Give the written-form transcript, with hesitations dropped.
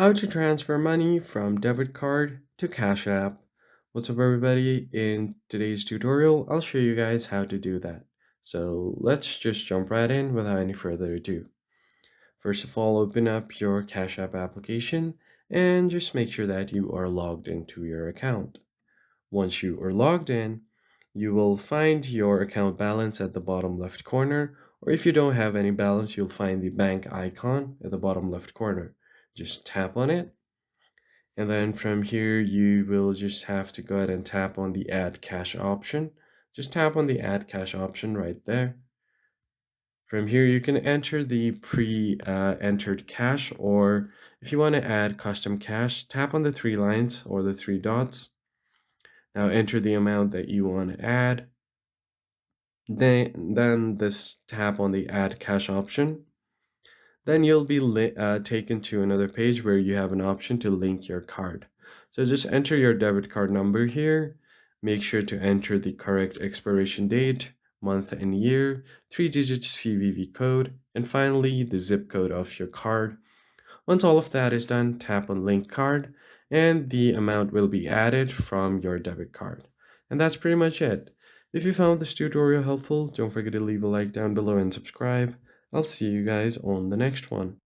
How to transfer money from debit card to Cash App. What's up everybody? In today's tutorial, I'll show you guys how to do that. So let's just jump right in without any further ado. First of all, open up your Cash App application and just make sure that you are logged into your account. Once you are logged in, you will find your account balance at the bottom left corner, or if you don't have any balance, you'll find the bank icon at the bottom left corner. Just tap on it. And then from here, you will just have to go ahead and tap on the Add Cash option. Just tap on the Add Cash option right there. From here, you can enter the pre-entered cash, or if you want to add custom cash, tap on the three lines or the three dots. Now enter the amount that you want to add. Then this tap on the Add Cash option. Then you'll be taken to another page where you have an option to link your card. So just enter your debit card number here. Make sure to enter the correct expiration date, month and year, 3-digit CVV code, and finally the zip code of your card. Once all of that is done, tap on link card and the amount will be added from your debit card. And that's pretty much it. If you found this tutorial helpful, don't forget to leave a like down below and subscribe. I'll see you guys on the next one.